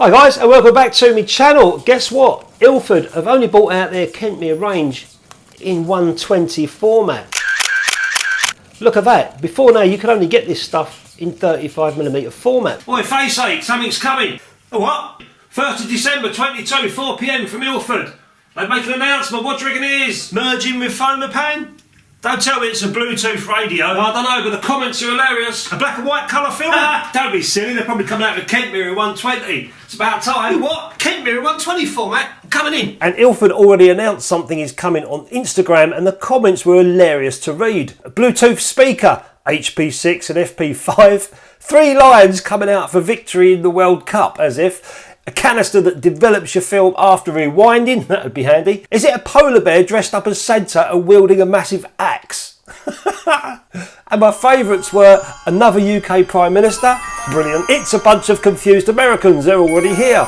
Hi guys, and welcome back to my channel. Guess what? Ilford have only brought out their Kentmere range in 120 format. Look at that. Before now you could only get this stuff in 35mm format. Boy, face ache, something's coming. Oh, what? 1st of December 22, 4 PM from Ilford. They make an announcement. What do you reckon it is? Merging with Fotosped? Don't tell me it's a Bluetooth radio. I don't know, but the comments are hilarious. A black and white colour film? Don't be silly, they're probably coming out with Kentmere in 120. It's about time. What? Kentmere in 120 format? Coming in. And Ilford already announced something is coming on Instagram, and the comments were hilarious to read. A Bluetooth speaker, HP6 and FP5. 3 lines coming out for victory in the World Cup, as if. A canister that develops your film after rewinding, that would be handy. Is it a polar bear dressed up as Santa and wielding a massive axe? And my favourites were another UK Prime Minister, brilliant. It's a bunch of confused Americans, they're already here.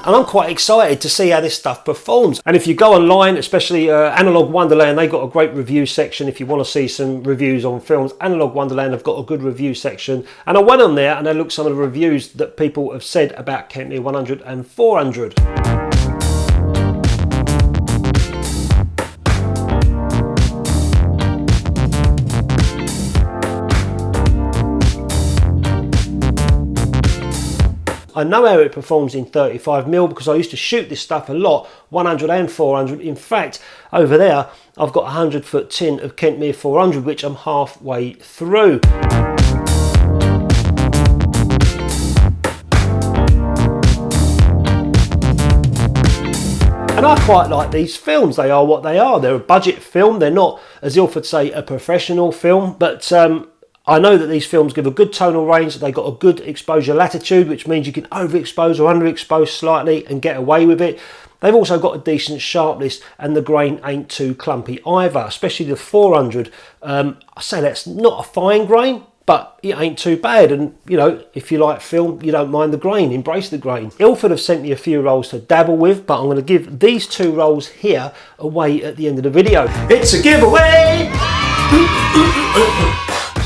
And I'm quite excited to see how this stuff performs. And if you go online, especially Analog Wonderland, they've got a great review section. If you want to see some reviews on films, Analog Wonderland have got a good review section. And I went on there and I looked at some of the reviews that people have said about Kentmere 100 and 400. I know how it performs in 35mm because I used to shoot this stuff a lot, 100 and 400. In fact, over there, I've got a 100-foot tin of Kentmere 400, which I'm halfway through. And I quite like these films. They are what they are. They're a budget film. They're not, as Ilford say, a professional film, but I know that these films give a good tonal range. They've got a good exposure latitude, which means you can overexpose or underexpose slightly and get away with it. They've also got a decent sharpness and the grain ain't too clumpy either, especially the 400. I say that's not a fine grain, but it ain't too bad. And, you know, if you like film, you don't mind the grain, embrace the grain. Ilford have sent me a few rolls to dabble with, but I'm going to give these 2 rolls here away at the end of the video. It's a giveaway!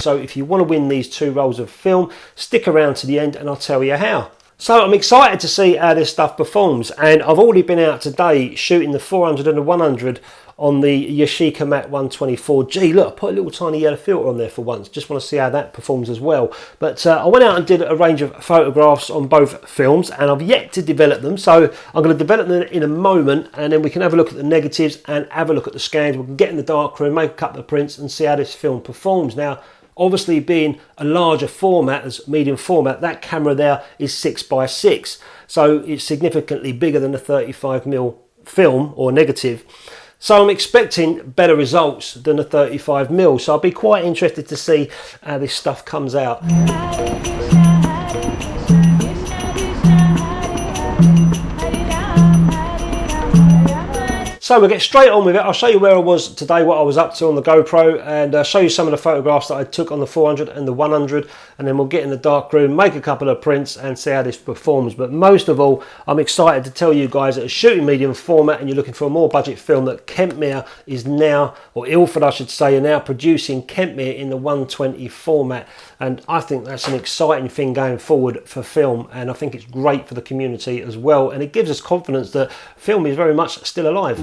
So if you want to win these 2 rolls of film, stick around to the end and I'll tell you how. So I'm excited to see how this stuff performs, and I've already been out today shooting the 400 and the 100 on the Yashica Mat 124G. Look, I put a little tiny yellow filter on there for once. Just want to see how that performs as well. But I went out and did a range of photographs on both films, and I've yet to develop them. So I'm going to develop them in a moment, and then we can have a look at the negatives and have a look at the scans. We can get in the darkroom, make a couple of prints and see how this film performs. Now, obviously being a larger format, as medium format, that camera there is 6x6. So it's significantly bigger than a 35mm film or negative. So I'm expecting better results than a 35mm. So I'll be quite interested to see how this stuff comes out. So we'll get straight on with it. I'll show you where I was today, what I was up to on the GoPro, and show you some of the photographs that I took on the 400 and the 100, and then we'll get in the dark room, make a couple of prints and see how this performs. But most of all, I'm excited to tell you guys that a shooting medium format and you're looking for a more budget film, that Kentmere is now, or Ilford I should say, are now producing Kentmere in the 120 format. And I think that's an exciting thing going forward for film, and I think it's great for the community as well, and it gives us confidence that film is very much still alive.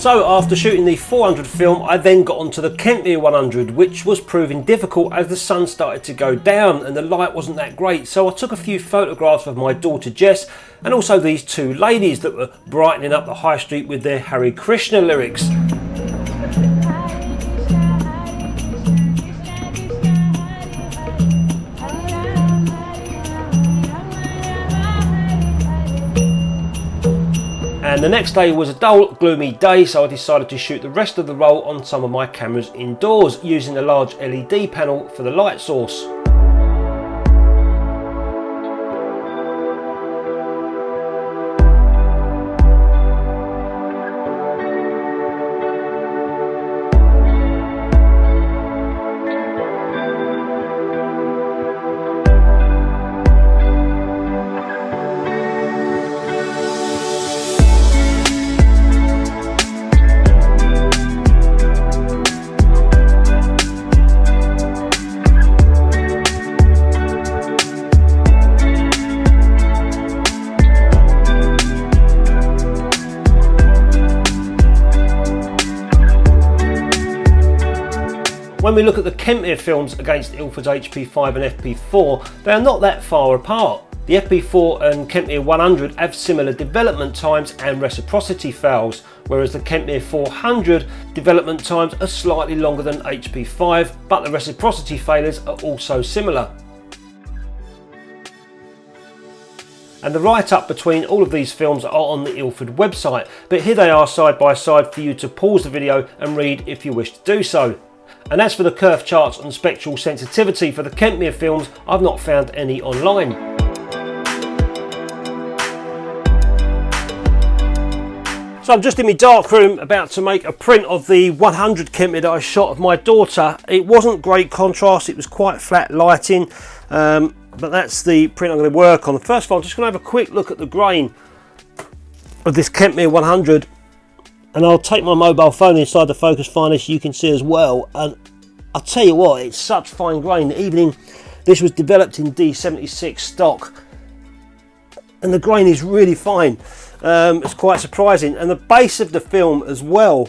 So after shooting the 400 film, I then got onto the Kentmere 100, which was proving difficult as the sun started to go down and the light wasn't that great. So I took a few photographs of my daughter Jess and also these two ladies that were brightening up the high street with their Hare Krishna lyrics. And the next day was a dull, gloomy day, so I decided to shoot the rest of the roll on some of my cameras indoors, using a large LED panel for the light source. When we look at the Kentmere films against Ilford's HP5 and FP4, they are not that far apart. The FP4 and Kentmere 100 have similar development times and reciprocity fails, whereas the Kentmere 400 development times are slightly longer than HP5, but the reciprocity failures are also similar. And the write-up between all of these films are on the Ilford website, but here they are side by side for you to pause the video and read if you wish to do so. And as for the curve charts and spectral sensitivity for the Kentmere films, I've not found any online. So I'm just in my darkroom about to make a print of the 100 Kentmere that I shot of my daughter. It wasn't great contrast, it was quite flat lighting, but that's the print I'm going to work on. First of all, I'm just going to have a quick look at the grain of this Kentmere 100. And I'll take my mobile phone inside the focus finder so you can see as well. And I'll tell you what, it's such fine grain. Even in, this was developed in D76 stock. And the grain is really fine. It's quite surprising. And the base of the film as well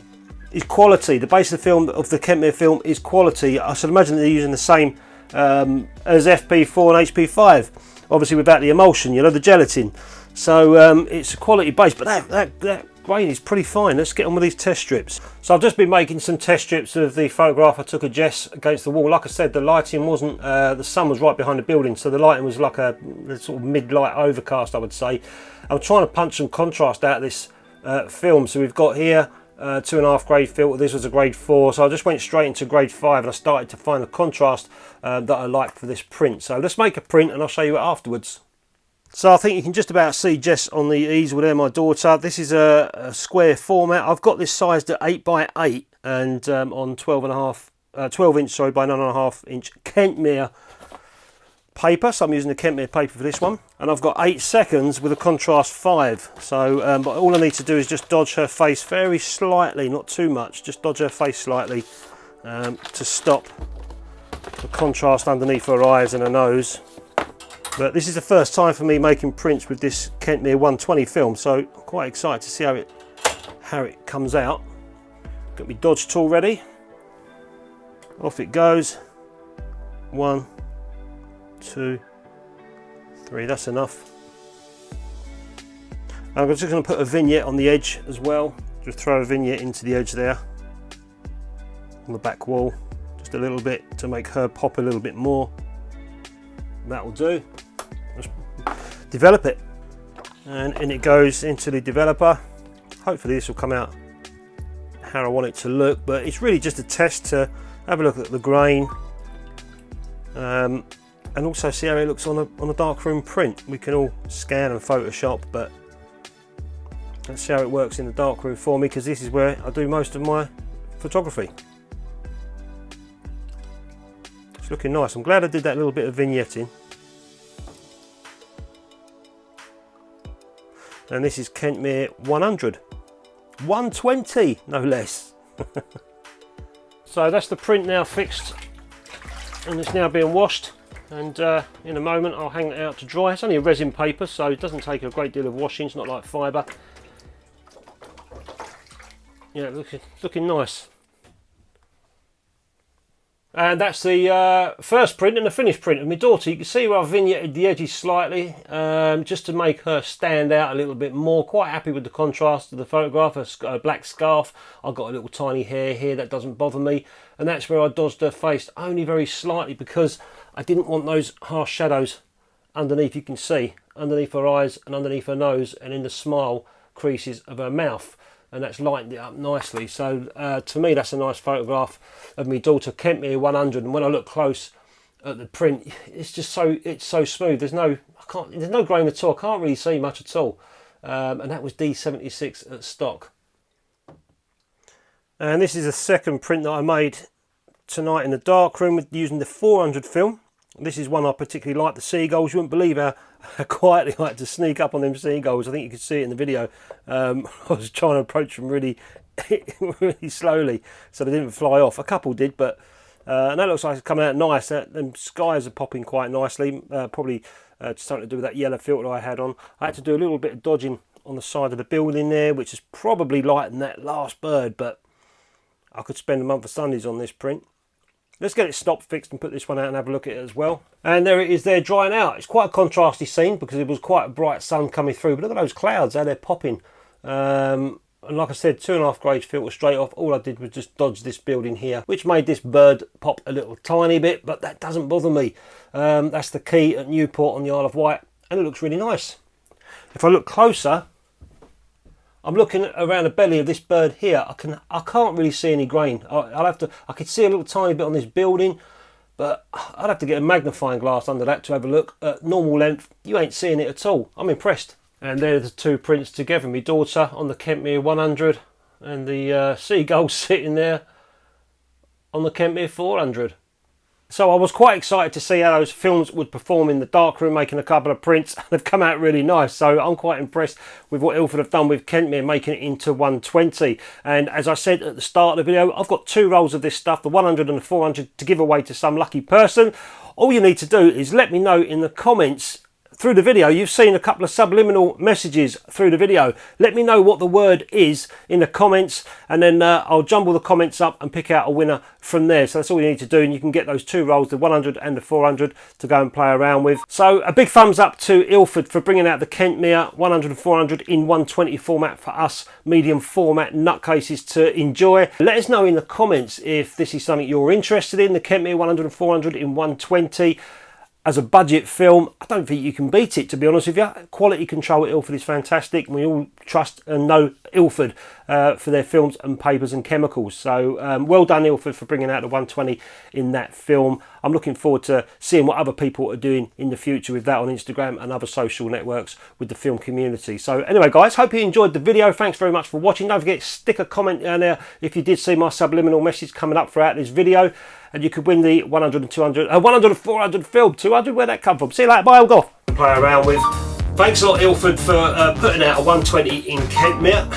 is quality. The base of the film, of the Kentmere film, is quality. I should imagine they're using the same as FP4 and HP5. Obviously without the emulsion, you know, the gelatin. So it's a quality base, but that grain is pretty fine. Let's get on with these test strips. So I've just been making some test strips of the photograph I took of Jess against the wall. Like I said, the lighting wasn't, the sun was right behind the building, so the lighting was like a sort of mid-light overcast, I would say. I'm trying to punch some contrast out of this film. So we've got here 2.5 grade filter. This was a grade 4, so I just went straight into grade 5 and I started to find the contrast that I like for this print. So let's make a print and I'll show you it afterwards. So I think you can just about see Jess on the easel there, my daughter. This is a square format. I've got this sized at 8x8 and on 12 inch, sorry, by 9.5 inch Kentmere paper. So I'm using the Kentmere paper for this one. And I've got 8 seconds with a contrast 5. So but all I need to do is just dodge her face very slightly, not too much, just dodge her face slightly to stop the contrast underneath her eyes and her nose. But this is the first time for me making prints with this Kentmere 120 film, so I'm quite excited to see how it comes out. Got my dodge tool ready. Off it goes. 1, 2, 3. That's enough. I'm just going to put a vignette on the edge as well. Just throw a vignette into the edge there on the back wall, just a little bit to make her pop a little bit more. That will do. Just develop it, and in it goes into the developer. Hopefully this will come out how I want it to look, but it's really just a test to have a look at the grain and also see how it looks on a darkroom print. We can all scan and Photoshop, but Let's see how it works in the darkroom for me, because this is where I do most of my photography. It's looking nice. I'm glad I did that little bit of vignetting. And this is Kentmere 100. 120, no less. So that's the print now fixed, and it's now being washed, and in a moment I'll hang it out to dry. It's only a resin paper, so it doesn't take a great deal of washing. It's not like fibre. Yeah, looking nice. And that's the first print and the finished print of my daughter. You can see where I've vignetted the edges slightly, just to make her stand out a little bit more. Quite happy with the contrast of the photograph. A black scarf. I've got a little tiny hair here, that doesn't bother me. And that's where I dodged her face, only very slightly, because I didn't want those harsh shadows underneath. You can see underneath her eyes and underneath her nose and in the smile creases of her mouth. And that's lightened it up nicely. So to me, that's a nice photograph of my daughter, Kentmere 100. And when I look close at the print, it's just so smooth. There's no grain at all. I can't really see much at all. And that was D76 at stock. And this is a second print that I made tonight in the darkroom with using the 400 film. This is one I particularly like, the seagulls. You wouldn't believe how quietly I had to sneak up on them seagulls. I think you could see it in the video. I was trying to approach them really, really slowly, so they didn't fly off. A couple did, but and that looks like it's coming out nice. Them skies are popping quite nicely. Probably something to do with that yellow filter I had on. I had to do a little bit of dodging on the side of the building there, which has probably lightened that last bird, but I could spend a month of Sundays on this print. Let's get it stopped, fixed, and put this one out and have a look at it as well. And there it is there, drying out. It's quite a contrasty scene because it was quite a bright sun coming through. But look at those clouds, how they're popping. And like I said, 2.5 grade filter straight off. All I did was just dodge this building here, which made this bird pop a little tiny bit, but that doesn't bother me. That's the key at Newport on the Isle of Wight, and it looks really nice. If I look closer, I'm looking around the belly of this bird here. I can't really see any grain. I could see a little tiny bit on this building, but I'd have to get a magnifying glass under that to have a look. At normal length, you ain't seeing it at all. I'm impressed. And there are the two prints together. My daughter on the Kentmere 100 and the seagull sitting there on the Kentmere 400. So I was quite excited to see how those films would perform in the darkroom, making a couple of prints. They've come out really nice, so I'm quite impressed with what ILFORD have done with Kentmere, making it into 120. And as I said at the start of the video, I've got 2 rolls of this stuff, the 100 and the 400, to give away to some lucky person. All you need to do is let me know in the comments through the video. You've seen a couple of subliminal messages through the video. Let me know what the word is in the comments, and then I'll jumble the comments up and pick out a winner from there. So that's all you need to do, and you can get those 2 rolls, the 100 and the 400, to go and play around with. So a big thumbs up to ILFORD for bringing out the Kentmere 100 and 400 in 120 format for us medium format nutcases to enjoy. Let us know in the comments if this is something you're interested in, the Kentmere 100 and 400 in 120. As a budget film, I don't think you can beat it, to be honest with you. Quality control at ILFORD is fantastic. We all trust and know ILFORD for their films and papers and chemicals. So well done, ILFORD, for bringing out the 120 in that film. I'm looking forward to seeing what other people are doing in the future with that on Instagram and other social networks with the film community. So anyway, guys, hope you enjoyed the video. Thanks very much for watching. Don't forget to stick a comment down there if you did see my subliminal message coming up throughout this video. And you could win the 100 and 200, 100 and 400 film. 200, where'd that come from? See you later, bye, I'll go. Play around with. Thanks a lot, ILFORD, for putting out a 120 in Kentmere.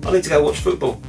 I need to go watch football.